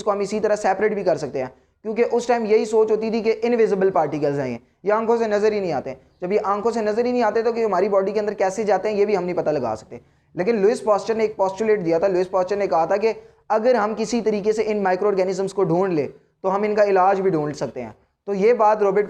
को हम इसी तरह सेपरेट भी कर सकते हैं, क्योंकि उस टाइम यही सोच होती थी कि इनविजिबल पार्टिकल्स हैं, ये आंखों से नज़र ही नहीं आते। जब ये आंखों से नज़र ही नहीं आते तो कि हमारी बॉडी के अंदर कैसे जाते हैं ये भी हम नहीं पता लगा सकते। लेकिन लुईस पास्चर ने एक पोस्टुलेट दिया था। लुईस पास्चर ने कहा था कि अगर हम किसी तरीके से इन माइक्रो ऑर्गेनिजम्स को ढूंढ ले तो हम इनका इलाज भी ढूंढ सकते हैं। तो ये बात रॉबर्ट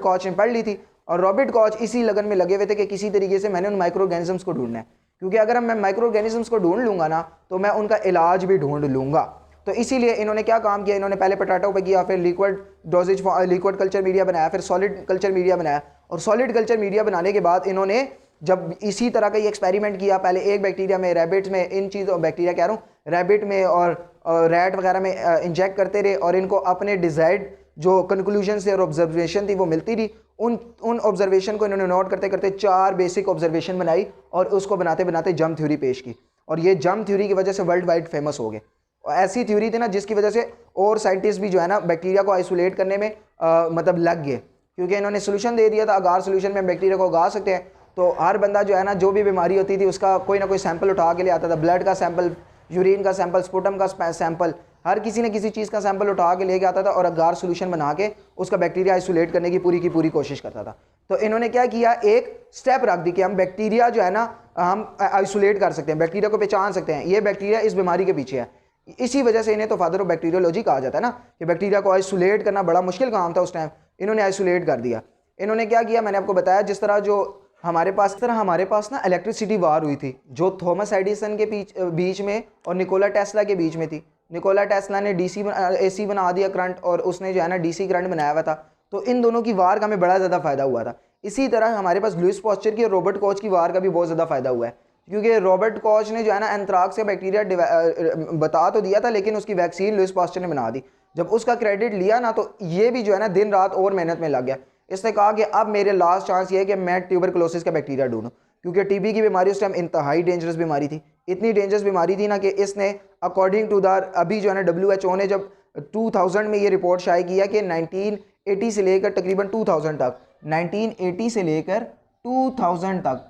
कॉच ने पढ़ ली थी, और रॉबर्ट कॉच इसी लगन में लगे हुए थे कि किसी तरीके से मैंने उन माइक्रो ऑर्गेनिजम्स को ढूंढना है, क्योंकि अगर मैं माइक्रो ऑर्गेनिजम्स को ढूंढ लूंगा ना तो मैं उनका इलाज भी ढूंढ लूंगा। तो इसीलिए इन्होंने क्या काम किया, इन्होंने पहले पोटैटो पे किया, फिर लिक्विड कल्चर मीडिया बनाया, फिर सॉलिड कल्चर मीडिया बनाया। और सॉलिड कल्चर मीडिया बनाने के बाद इन्होंने जब इसी तरह का एक्सपेरिमेंट किया, पहले एक बैक्टीरिया में, रैबिट्स में, इन चीज़ों बैक्टीरिया कह रहा हूँ, रैबिट में और रैट वगैरह में इंजेक्ट करते रहे, और इनको अपने डिजायर्ड जो कंक्लूजन थे और ऑब्जर्वेशन थी वो मिलती रही। उन ऑब्जर्वेशन को इन्होंने नोट करते करते 4 बेसिक ऑब्जर्वेशन बनाई और उसको बनाते बनाते जर्म थ्योरी पेश की, और ये जर्म थ्योरी की वजह से वर्ल्ड वाइड फेमस हो गए। और ऐसी थ्योरी थी ना जिसकी वजह से और साइंटिस्ट भी जो है ना बैक्टीरिया को आइसोलेट करने में मतलब लग गए, क्योंकि इन्होंने सोल्यूशन दे दिया था, अगार सोल्यूशन में बैक्टीरिया को उगा सकते हैं। तो हर बंदा जो है ना जो भी बीमारी होती थी उसका कोई ना कोई सैंपल उठा के ले आता था, ब्लड का सैंपल, यूरिन का सैंपल, स्पुटम का सैंपल, हर किसी ने किसी चीज़ का सैंपल उठा के लेके आता था और अगार सोल्यूशन बना के उसका बैक्टीरिया आइसोलेट करने की पूरी कोशिश करता था। तो इन्होंने क्या किया, एक स्टेप रख दी कि हम बैक्टीरिया जो है ना हम आइसोलेट कर सकते हैं, बैक्टीरिया को पहचान सकते हैं, ये बैक्टीरिया इस बीमारी के पीछे है। इसी वजह से इन्हें तो फादर ऑफ बैक्टीरियोलॉजी कहा जाता है ना, कि बैक्टीरिया को आइसोलेट करना बड़ा मुश्किल काम था उस टाइम, इन्होंने आइसोलेट कर दिया। इन्होंने क्या किया, मैंने आपको बताया, जिस तरह जो हमारे पास ना इलेक्ट्रिसिटी वार हुई थी जो थॉमस एडिसन के बीच में और निकोला टेस्ला के बीच में थी। निकोला टेस्ला ने AC बना दिया करंट, और उसने जो है ना DC करंट बनाया हुआ था। तो इन दोनों की वार का हमें बड़ा ज़्यादा फायदा हुआ था। इसी तरह हमारे पास लुईस पास्चर की और रॉबर्ट कॉच की वार का भी बहुत ज़्यादा फायदा हुआ है, क्योंकि रॉबर्ट कॉच ने जो है ना एंथ्राक्स का बैक्टीरिया बता तो दिया था, लेकिन उसकी वैक्सीन लुईस पास्चर ने बना दी। जब उसका क्रेडिट लिया ना तो ये भी जो है ना दिन रात और मेहनत में लग गया। इसने कहा कि अब मेरे लास्ट चांस ये है कि मैं ट्यूबरकुलोसिस का बैक्टीरिया ढूंढूं, क्योंकि TB की बीमारी उस टाइम इंतहाई डेंजरस बीमारी थी। इतनी डेंजरस बीमारी थी ना कि इसने अकॉर्डिंग टू द अभी जो है ना WHO ने जब 2000 में ये रिपोर्ट शाये किया कि 1980 से लेकर तकरीबन 2000 तक, 1980 से लेकर 2000 तक,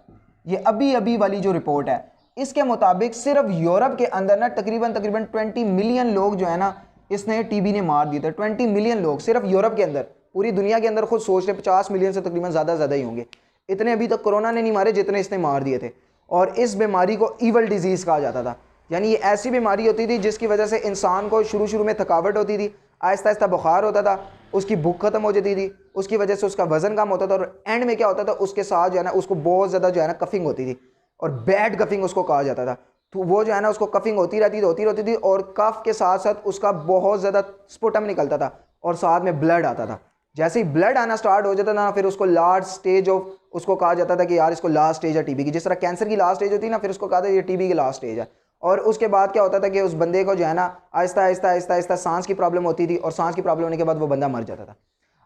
ये अभी वाली जो रिपोर्ट है इसके मुताबिक सिर्फ यूरोप के अंदर ना तकरीबन 20 मिलियन लोग जो है ना इसने TB ने मार दिए थे। 20 मिलियन लोग सिर्फ यूरोप के अंदर। पूरी दुनिया के अंदर खुद सोच रहे 50 मिलियन से तकरीबन ज़्यादा ही होंगे। इतने अभी तक कोरोना ने नहीं मारे जितने इसने मार दिए थे। और इस बीमारी को ईवल डिजीज़ कहा जाता था, यानी ये ऐसी बीमारी होती थी जिसकी वजह से इंसान को शुरू में थकावट होती थी, आहिस्ता आहिस्ता बुखार होता था, उसकी भूख खत्म हो जाती थी, उसकी वजह से उसका वजन कम होता था, और एंड में क्या होता था, उसके साथ जो है ना उसको बहुत ज़्यादा जो है ना कफिंग होती थी, और बैड कफिंग उसको कहा जाता था। तो वो जो है ना उसको कफिंग होती रहती थी, और कफ के साथ साथ उसका बहुत ज़्यादा स्पुटम निकलता था, और साथ में ब्लड आता था। जैसे ही ब्लड आना स्टार्ट हो जाता ना, फिर उसको लास्ट स्टेज ऑफ, उसको कहा जाता था कि यार इसको लास्ट स्टेज है TB की। जिस तरह कैंसर की लास्ट स्टेज होती है ना, फिर उसको कहा था ये TB की लास्ट स्टेज है। और उसके बाद क्या होता था कि उस बंदे को जो है ना आहिस्ता आहिस्ता सांस की प्रॉब्लम होती थी, और सांस की प्रॉब्लम होने के बाद वो बंदा मर जाता था।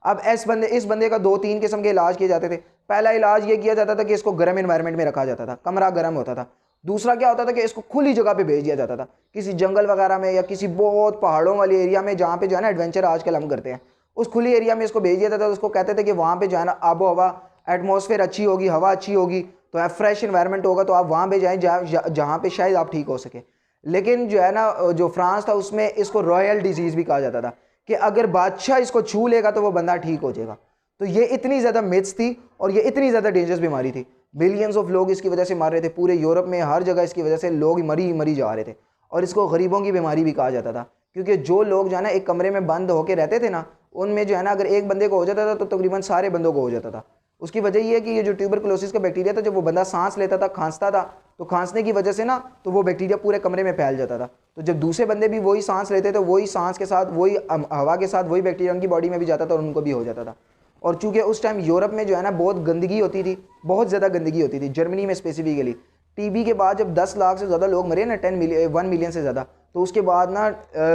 अब इस बंदे का 2-3 किस्म के इलाज किए जाते थे। पहला इलाज ये किया जाता था कि इसको गर्म इन्वायरमेंट में रखा जाता था, कमरा गर्म होता था। दूसरा क्या होता था कि इसको खुली जगह पे भेज दिया जाता था, किसी जंगल वगैरह में या किसी बहुत पहाड़ों वाले एरिया में, जहाँ पे जो है ना एडवेंचर आजकल हम करते हैं, उस खुली एरिया में इसको भेज दिया जाता था। उसको कहते थे कि वहाँ पे जो है ना आबो हवा, एटमॉस्फेयर अच्छी होगी, हवा अच्छी होगी, तो फ्रेश इन्वायरमेंट होगा, तो आप वहाँ पे जाएँ जहाँ पे शायद आप ठीक हो सके। लेकिन जो है ना जो फ्रांस था उसमें इसको रॉयल डिजीज़ भी कहा जाता था, कि अगर बादशाह इसको छू लेगा तो वो बंदा ठीक हो जाएगा। तो ये इतनी ज़्यादा मिथ्स थी, और ये इतनी ज़्यादा डेंजरस बीमारी थी। बिलियंस ऑफ लोग इसकी वजह से मर रहे थे, पूरे यूरोप में हर जगह इसकी वजह से लोग मरी जा रहे थे। और इसको गरीबों की बीमारी भी कहा जाता था, क्योंकि जो लोग जो है ना एक कमरे में बंद होकर रहते थे ना, उनमें जो है ना अगर एक बंदे को हो जाता था तो तकरीबन सारे बंदों को हो जाता था। उसकी वजह ये है कि ये जो ट्यूबरकुलोसिस का बैक्टीरिया था, जब वो बंदा सांस लेता था, खांसता था, तो खांसने की वजह से ना तो वो बैक्टीरिया पूरे कमरे में फैल जाता था। तो जब दूसरे बंदे भी वही सांस लेते थे, वही सांस के साथ, वही हवा के साथ वही बैक्टीरिया उनकी बॉडी में भी जाता था और उनको भी हो जाता था। और चूंकि उस टाइम यूरोप में जो है ना बहुत गंदगी होती थी, बहुत ज़्यादा गंदगी होती थी, जर्मनी में स्पेसिफिकली। TB के बाद जब 10 लाख से ज़्यादा लोग मरे ना, 1 मिलियन से ज़्यादा, तो उसके बाद ना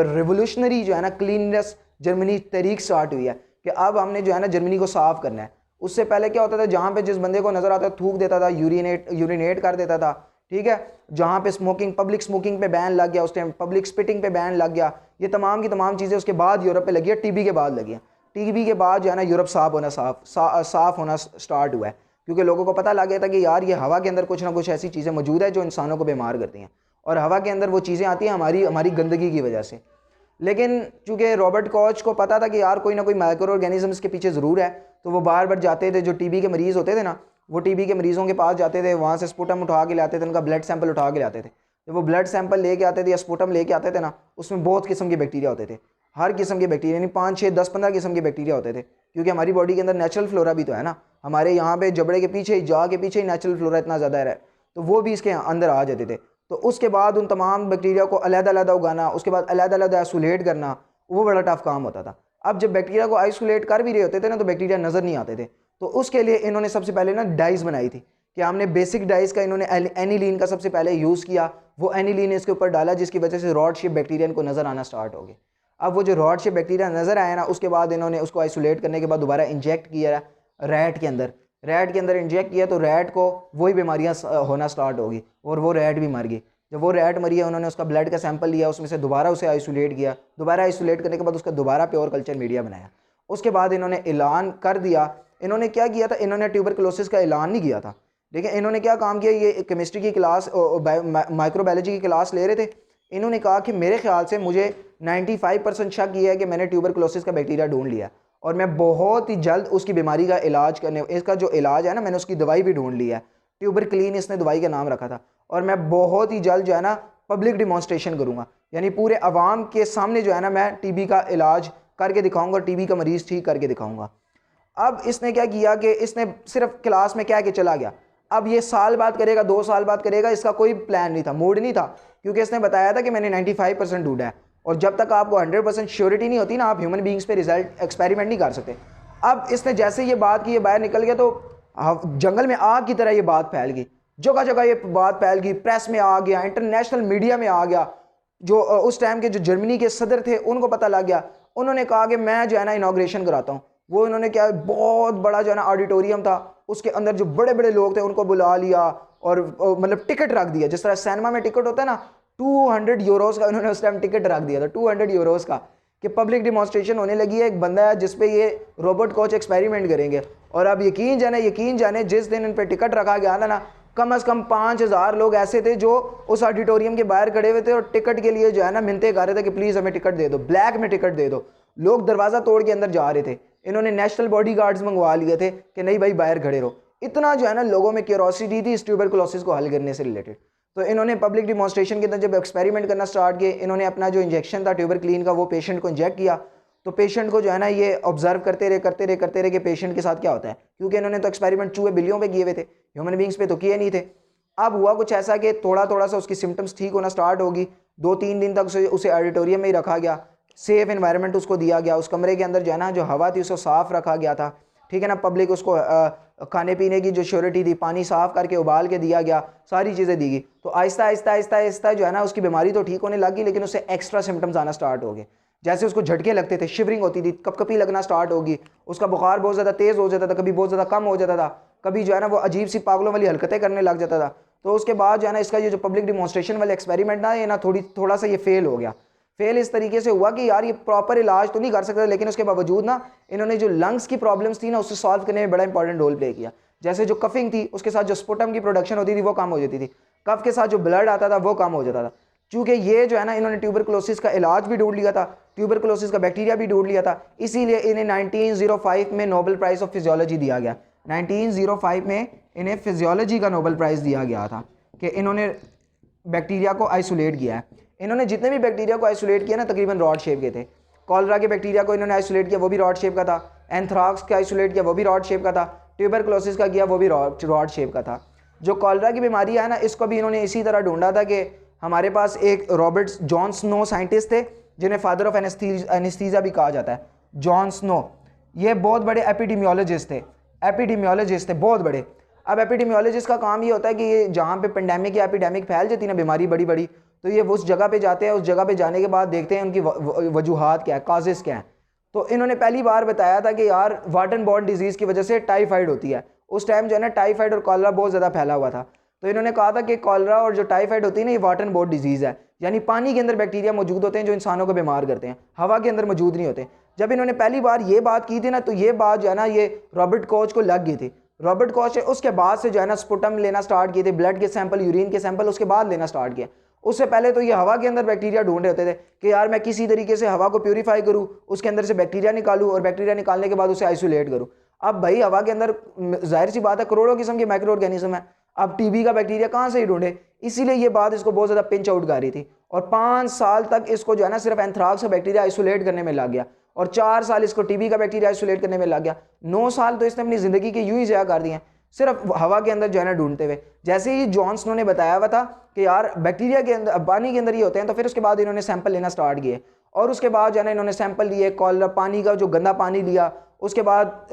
रिवोल्यूशनरी जो है ना क्लीननेस जर्मनी तहरीक स्टार्ट हुई है कि अब हमने जो है ना जर्मनी को साफ़ करना है। उससे पहले क्या होता था, जहाँ पे जिस बंदे को नज़र आता थूक देता था, यूरिनेट कर देता था, ठीक है। जहाँ पे पब्लिक स्मोकिंग पे बैन लग गया, उस टाइम पब्लिक स्पिटिंग पे बैन लग गया। ये तमाम की तमाम चीज़ें उसके बाद यूरोप पे लगी है, TB के बाद लगी है। TB के बाद जो है ना यूरोप साफ होना स्टार्ट हुआ है, क्योंकि लोगों को पता लग गया था कि यार ये हवा के अंदर कुछ ना कुछ ऐसी चीज़ें मौजूद है जो इंसानों को बीमार करती हैं, और हवा के अंदर वो चीज़ें आती हैं हमारी गंदगी की वजह से। लेकिन चूंकि रॉबर्ट कॉच को पता था कि यार कोई ना कोई माइक्रो ऑर्गेनिज्म इसके पीछे ज़रूर है, तो वो बार बार जाते थे। जो टीबी के मरीज़ होते थे ना, वो टीबी के मरीज़ों के पास जाते थे, वहाँ से स्पुटम उठा के लाते थे, उनका ब्लड सैंपल उठा के लाते थे। जब वो ब्लड सैंपल लेके आते थे या स्पुटम लेके आते थे ना, उसमें बहुत किस्म के बैक्टीरिया होते थे, हर किस्म के बैक्टीरिया, यानी 5, 6, 10, 15 किस्म के बैक्टीरिया होते थे। क्योंकि हमारी बॉडी के अंदर नेचुरल फ्लोरा भी तो है ना, हमारे यहाँ पे जबड़े के पीछे ही, जा के पीछे ही नेचुरल फ्लोरा इतना ज़्यादा है, तो वो भी इसके अंदर आ जाते थे। तो उसके बाद उन तमाम बैक्टीरिया को अलग-अलग उगाना, उसके बाद अलग-अलग आइसोलेट करना, वो बड़ा टफ काम होता था। अब जब बैक्टीरिया को आइसोलेट कर भी रहे होते थे ना, तो बैक्टीरिया नज़र नहीं आते थे। तो उसके लिए इन्होंने सबसे पहले ना डाइज बनाई थी, कि हमने बेसिक डाइज का इन्होंने एनिलीन का सबसे पहले यूज़ किया। वो एनिलीन इसके ऊपर डाला, जिसकी वजह से रॉड शेप बैक्टीरिया इनको नज़र आना स्टार्ट हो गए। अब वो जो रॉड शेप बैक्टीरिया नज़र आया ना, उसके बाद इन्होंने उसको आइसोलेट करने के बाद दोबारा इंजेक्ट किया रैट के अंदर इंजेक्ट किया, तो रैट को वही बीमारियाँ होना स्टार्ट होगी और वो रैट भी मर गई। जब वो रैट मरी है, उन्होंने उसका ब्लड का सैंपल लिया, उसमें से दोबारा उसे आइसोलेट किया, दोबारा आइसोलेट करने के बाद उसका दोबारा प्योर कल्चर मीडिया बनाया। उसके बाद इन्होंने ऐलान कर दिया। इन्होंने क्या किया था, इन्होंने ट्यूबरकुलोसिस का ऐलान नहीं किया था, लेकिन इन्होंने क्या काम किया, ये केमिस्ट्री की क्लास, माइक्रोबायोलॉजी की क्लास ले रहे थे। इन्होंने कहा कि मेरे ख्याल से मुझे 95% शक ये है कि मैंने ट्यूबरकुलोसिस का बैक्टीरिया ढूंढ लिया, और मैं बहुत ही जल्द उसकी बीमारी का इलाज करने, इसका जो इलाज है ना, मैंने उसकी दवाई भी ढूंढ ली है। ट्यूबरक्लीन इसने दवाई का नाम रखा था। और मैं बहुत ही जल्द जो है ना पब्लिक डिमॉन्स्ट्रेशन करूँगा, यानी पूरे अवाम के सामने जो है ना मैं टीबी का इलाज करके दिखाऊंगा और टीबी का मरीज़ ठीक करके दिखाऊंगा। अब इसने क्या किया कि इसने सिर्फ क्लास में क्या कि चला गया। अब ये साल बाद करेगा, 2 साल बाद करेगा, इसका कोई प्लान नहीं था, मूड नहीं था, क्योंकि इसने बताया था कि मैंने 95% ढूंढा है। और जब तक आपको 100% श्योरिटी नहीं होती ना, आप ह्यूमन बींग्स पे रिजल्ट एक्सपेरिमेंट नहीं कर सकते। अब इसने जैसे ये बात की, ये बाहर निकल गया, तो जंगल में आग की तरह ये बात फैल गई, जगह जगह ये बात फैल गई, प्रेस में आ गया, इंटरनेशनल मीडिया में आ गया। जो उस टाइम के जो जर्मनी के सदर थे उनको पता लग गया। उन्होंने कहा कि मैं जो है ना इनॉग्रेशन कराता हूँ। वो इन्होंने क्या, बहुत बड़ा जो है ना ऑडिटोरियम था, उसके अंदर जो बड़े बड़े लोग थे उनको बुला लिया और मतलब टिकट रख दिया, जिस तरह सिनेमा में टिकट होता है ना, 200 यूरोस का इन्होंने उस टाइम टिकट रख दिया था, 200 यूरोस का, कि पब्लिक डिमॉन्स्ट्रेशन होने लगी है, एक बंदा है जिस पे ये रोबोट कोच एक्सपेरिमेंट करेंगे। और अब यकीन जाने जिस दिन इन पे टिकट रखा गया ना, कम से कम 5000 लोग ऐसे थे जो उस ऑडिटोरियम के बाहर खड़े हुए थे और टिकट के लिए जो है ना मिन्नतें कर रहे थे कि प्लीज़ हमें टिकट दे दो, ब्लैक में टिकट दे दो। लोग दरवाज़ा तोड़ के अंदर जा रहे थे। इन्होंने नेशनल बॉडी गार्ड्स मंगवा लिए थे कि नहीं भाई बाहर खड़े रहो। इतना जो है ना लोगों में क्यूरोसिटी थी इस ट्यूबरकुलोसिस को हल करने से रिलेटेड। तो इन्होंने पब्लिक डिमॉन्स्ट्रेशन के अंदर जब एक्सपेरिमेंट करना स्टार्ट किए, इन्होंने अपना जो इंजेक्शन था ट्यूबरक्लीन का वो पेशेंट को इंजेक्ट किया। तो पेशेंट को जो है ना ये ऑब्जर्व करते रहे कि पेशेंट के साथ क्या होता है, क्योंकि इन्होंने तो एक्सपेरिमेंट चूहे बिल्लियों पे किए हुए थे, ह्यूमन बींग्स पे तो किए नहीं थे। अब हुआ कुछ ऐसा कि थोड़ा थोड़ा सा उसकी सिम्टम्स ठीक होना स्टार्ट होगी। 2-3 दिन तक उसे ऑडिटोरियम में ही रखा गया, सेफ एनवायरनमेंट उसको दिया गया, उस कमरे के अंदर जो है ना जो हवा थी उसको साफ़ रखा गया था, ठीक है ना। पब्लिक उसको खाने पीने की जो श्योरिटी थी, पानी साफ़ करके उबाल के दिया गया, सारी चीज़ें दी गई। तो आहिस्ता जो है ना उसकी बीमारी तो ठीक होने लगी, लेकिन उससे एक्स्ट्रा सिम्टम्स आना स्टार्ट हो गए। जैसे उसको झटके लगते थे, शिवरिंग होती थी, कपकपी लगना स्टार्ट होगी, उसका बुखार बहुत ज़्यादा तेज़ हो जाता था, कभी बहुत ज़्यादा कम हो जाता था, कभी जो है ना वो अजीब सी पागलों वाली हरकतें करने लग जाता था। तो उसके बाद जो है ना इसका ये जो पब्लिक डिमॉन्स्ट्रेशन वाले एक्सपेरिमेंट ना, ये ना थोड़ा सा ये फेल हो गया। फेल इस तरीके से हुआ कि यार ये प्रॉपर इलाज तो नहीं कर सकता, लेकिन उसके बावजूद ना इन्होंने जो लंग्स की प्रॉब्लम्स थी ना उससे सॉल्व करने में बड़ा इंपॉर्टेंट रोल प्ले किया। जैसे जो कफिंग थी उसके साथ जो स्पुटम की प्रोडक्शन होती थी वो कम हो जाती थी, कफ के साथ जो ब्लड आता था वो कम हो जाता था। चूंकि ये जो है ना इन्होंने ट्यूबरकुलोसिस का इलाज भी ढूंढ लिया था, ट्यूबरकुलोसिस का बैक्टीरिया भी ढूंढ लिया था, इसीलिए इन्हें 1905 में नोबेल प्राइज़ ऑफ फिजियोलॉजी दिया गया। 1905 में इन्हें फिजियोलॉजी का नोबेल प्राइज़ दिया गया था कि इन्होंने बैक्टीरिया को आइसोलेट किया है। इन्होंने जितने भी बैक्टीरिया को आइसोलेट किया ना तकरीबन रॉड शेप के थे। कॉलरा के बैक्टीरिया को इन्होंने आइसोलेट किया, वो भी रॉड शेप का था। एंथ्राक्स का आइसोलेट किया, वो भी रॉड शेप का था। ट्यूबरकुलोसिस का किया, वो भी रॉड शेप का था। जो कॉलरा की बीमारी है ना इसको भी इन्होंने इसी तरह ढूंढा था कि हमारे पास एक रॉबर्ट जॉन स्नो साइंटिस्ट थे जिन्हें फादर ऑफ एनेस्थीसिया भी कहा जाता है। जॉन स्नो ये बहुत बड़े एपिडेमियोलॉजिस्ट थे बहुत बड़े। अब एपिडेमियोलॉजिस्ट का काम ये होता है कि ये जहाँ पे पेंडेमिक या एपिडेमिक फैल जाती है ना बीमारी बड़ी बड़ी, तो ये उस जगह पे जाते हैं, उस जगह पे जाने के बाद देखते हैं उनकी वजूहात क्या है, काजेस क्या हैं। तो इन्होंने पहली बार बताया था कि यार वाटर बॉर्न डिजीज़ की वजह से टाइफाइड होती है। उस टाइम जो है ना टाइफाइड और कॉलरा बहुत ज़्यादा फैला हुआ था। तो इन्होंने कहा था कि कॉलरा और जो टाइफाइड होती है ना ये वाटर बॉर्न डिजीज़ है, यानी पानी के अंदर बैक्टीरिया मौजूद होते हैं जो इंसानों को बीमार करते हैं, हवा के अंदर मौजूद नहीं होते। जब इन्होंने पहली बार ये बात की थी ना तो ये बात जो है ना ये रॉबर्ट कोच को लग गई थी। रॉबर्ट कोच ने उसके बाद से जो है ना स्पुटम लेना स्टार्ट किए थे, ब्लड के सैंपल, यूरिन के सैंपल उसके बाद लेना स्टार्ट किया। उससे पहले तो ये हवा के अंदर बैक्टीरिया ढूंढ रहे होते थे कि यार मैं किसी तरीके से हवा को प्यूरीफाई करूँ, उसके अंदर से बैक्टीरिया निकालूँ और बैक्टीरिया निकालने के बाद उसे आइसोलेट करूँ। अब भाई हवा के अंदर जाहिर सी बात है करोड़ों किस्म के माइक्रो ऑर्गेनिज्म है, अब टीबी का बैक्टीरिया कहाँ से ही ढूंढे। इसीलिए ये बात इसको बहुत ज़्यादा पिंच आउट कर रही थी और 5 साल तक इसको जो है ना सिर्फ एंथ्राक्स का बैक्टीरिया आइसोलेट करने में लग गया और 4 साल इसको टीबी का बैक्टीरिया आइसोलेट करने में लग गया। 9 साल तो इसने अपनी ज़िंदगी के यूं ही ज़ाया कर दिए हैं सिर्फ हवा के अंदर जो है ना ढूंढते हुए। जैसे ही जॉन स्नो ने बताया हुआ था कि यार बैक्टीरिया के अंदर पानी के अंदर ये होते हैं, तो फिर उसके बाद इन्होंने सैंपल लेना स्टार्ट किए और उसके बाद जो है ना इन्होंने सैंपल लिए कॉलरा पानी का, जो गंदा पानी लिया, उसके बाद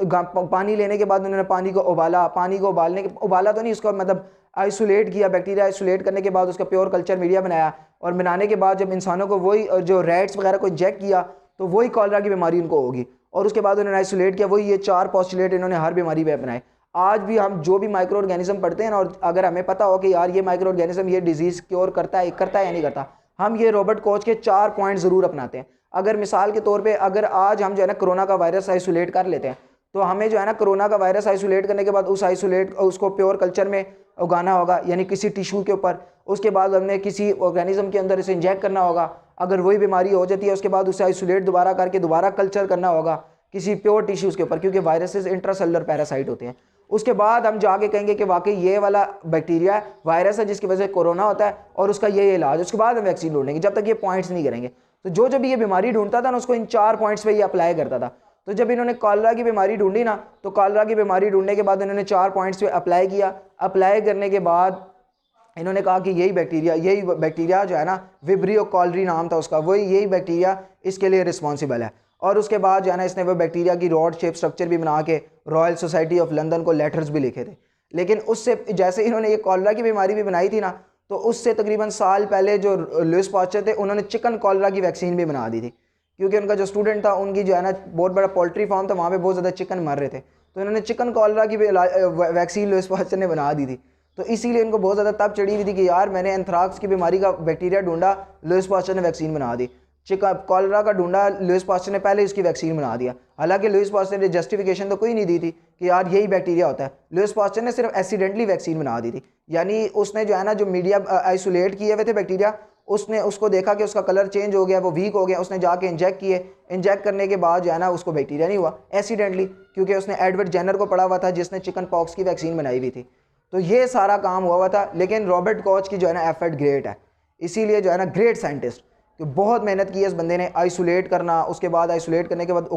पानी लेने के बाद उन्होंने पानी को उबाला, पानी को उबाला तो नहीं, उसको मतलब आइसोलेट किया, बैक्टीरिया आइसोलेट करने के बाद उसका प्योर कल्चर मीडिया बनाया और बनाने के बाद जब इंसानों को वही जो रैट्स वगैरह को इंजेक्ट किया तो वही कॉलरा की बीमारी उनको होगी और उसके बाद उन्होंने आइसोलेट किया। वही ये 4 पोस्टुलेट इन्होंने हर बीमारी पे अपनाए। आज भी हम जो भी माइक्रो ऑर्गेनिज्म पढ़ते हैं ना, और अगर हमें पता हो कि यार ये माइक्रो ऑर्गेनिज्म ये डिजीज़ क्योर करता है या नहीं करता, हम ये रॉबर्ट कोच के 4 पॉइंट ज़रूर अपनाते हैं। अगर मिसाल के तौर पे अगर आज हम जो है ना कोरोना का वायरस आइसोलेट कर लेते हैं तो हमें जो है ना कोरोना का वायरस आइसोलेट करने के बाद उसको प्योर कल्चर में उगाना होगा, यानी किसी टिश्यू के ऊपर। उसके बाद हमने किसी ऑर्गेनिज्म के अंदर इसे इंजेक्ट करना होगा। अगर वही बीमारी हो जाती है उसके बाद उसे आइसोलेट दोबारा करके दोबारा कल्चर करना होगा किसी प्योर टिश्यूज़ के ऊपर, क्योंकि वायरसेस इंट्रासेलुलर पैरासाइट होते हैं। उसके बाद हम जाके कहेंगे कि वाकई ये वाला बैक्टीरिया वायरस है जिसकी वजह से कोरोना होता है और उसका ये इलाज। उसके बाद हम वैक्सीन ढूंढेंगे, जब तक ये पॉइंट्स नहीं करेंगे। तो जो जब ये बीमारी ढूंढता था ना उसको इन 4 पॉइंट्स पे ये अप्लाई करता था। तो जब इन्होंने कॉलरा की बीमारी ढूंढी ना, तो कॉलरा की बीमारी ढूंढने के बाद इन्होंने 4 पॉइंट्स पे अप्लाई किया। अप्लाई करने के बाद इन्होंने कहा कि यही बैक्टीरिया जो है ना, विब्रियो कॉलरी नाम था उसका, यही बैक्टीरिया इसके लिए रिस्पॉन्सिबल है। और उसके बाद जो है ना इसने वो बैक्टीरिया की रॉड शेप स्ट्रक्चर भी बना के रॉयल सोसाइटी ऑफ लंदन को लेटर्स भी लिखे थे। लेकिन उससे जैसे इन्होंने ये कॉलरा की बीमारी भी बनाई थी ना, तो उससे तकरीबन साल पहले जो लुइस पास्चर थे उन्होंने चिकन कॉलरा की वैक्सीन भी बना दी थी, क्योंकि उनका जो स्टूडेंट था उनकी जो है ना बहुत बड़ा पोल्ट्री फार्म था, वहाँ पे बहुत ज़्यादा चिकन मर रहे थे, तो इन्होंने चिकन कॉलरा की वैक्सीन लुइस पास्चर ने बना दी थी। तो इसीलिए इनको बहुत ज़्यादा तब चढ़ी हुई थी कि यार मैंने एंथ्राक्स की बीमारी का बैक्टीरिया ढूंढा, लुइस पास्चर ने वैक्सीन बना दी। चिकन कॉलरा का ढूंढा, लुइस पास्चर ने पहले इसकी वैक्सीन बना दिया। हालांकि लुइस पास्चर ने जस्टिफिकेशन तो कोई नहीं दी थी कि यार यही बैक्टीरिया होता है। लुइस पास्चर ने सिर्फ एक्सीडेंटली वैक्सीन बना दी थी, यानी उसने जो है ना जो मीडिया आइसोलेट किए हुए थे बैक्टीरिया, उसने उसको देखा कि उसका कलर चेंज हो गया, वो वीक हो गया, उसने जाके इंजेक्ट किए। इंजेक्ट करने के बाद जो है ना उसको बैक्टीरिया नहीं हुआ, एक्सीडेंटली, क्योंकि उसने एडवर्ड जेनर को पढ़ा हुआ था जिसने चिकन पॉक्स की वैक्सीन बनाई हुई थी। तो ये सारा काम हुआ था। लेकिन रॉबर्ट कोच की जो है ना एफर्ट ग्रेट है, इसीलिए जो है ना ग्रेट साइंटिस्ट, तो बहुत मेहनत की है इस बंदे ने। आइसोलेट करना, उसके बाद आइसोलेट करने के बाद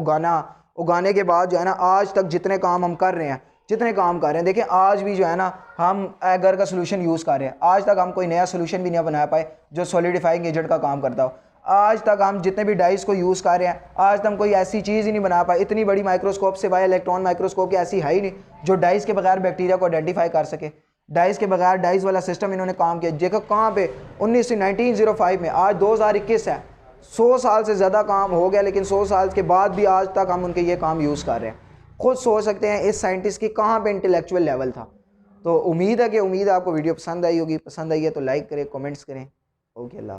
उगाने के बाद जो है ना आज तक जितने काम हम कर रहे हैं, देखिए आज भी जो है ना हम एगर का सोल्यूशन यूज़ कर रहे हैं। आज तक हम कोई नया सोल्यूशन भी नहीं बना पाए जो सॉलिडिफाइंग एजेंट का काम करता हो। आज तक हम जितने भी डाइस को यूज़ कर रहे हैं, आज तक हम कोई ऐसी चीज़ ही नहीं बना पाए। इतनी बड़ी माइक्रोस्कोप से वाया इलेक्ट्रॉन माइक्रोस्कोप की ऐसी है ही नहीं जो डाइस के बगैर बैक्टीरिया को आइडेंटिफाई कर सके। डाइस के बगैर डाइस वाला सिस्टम इन्होंने काम किया। देखो कहाँ पे 1905 में, आज 2021 है, 100 साल से ज़्यादा काम हो गया, लेकिन 100 साल के बाद भी आज तक हम उनके ये काम यूज़ कर रहे हैं। खुद सोच सकते हैं इस साइंटिस्ट की कहाँ पे इंटेलेक्चुअल लेवल था। तो उम्मीद है आपको वीडियो पसंद आई होगी। पसंद आई है तो लाइक करें, कमेंट्स करें। ओके, अल्लाह।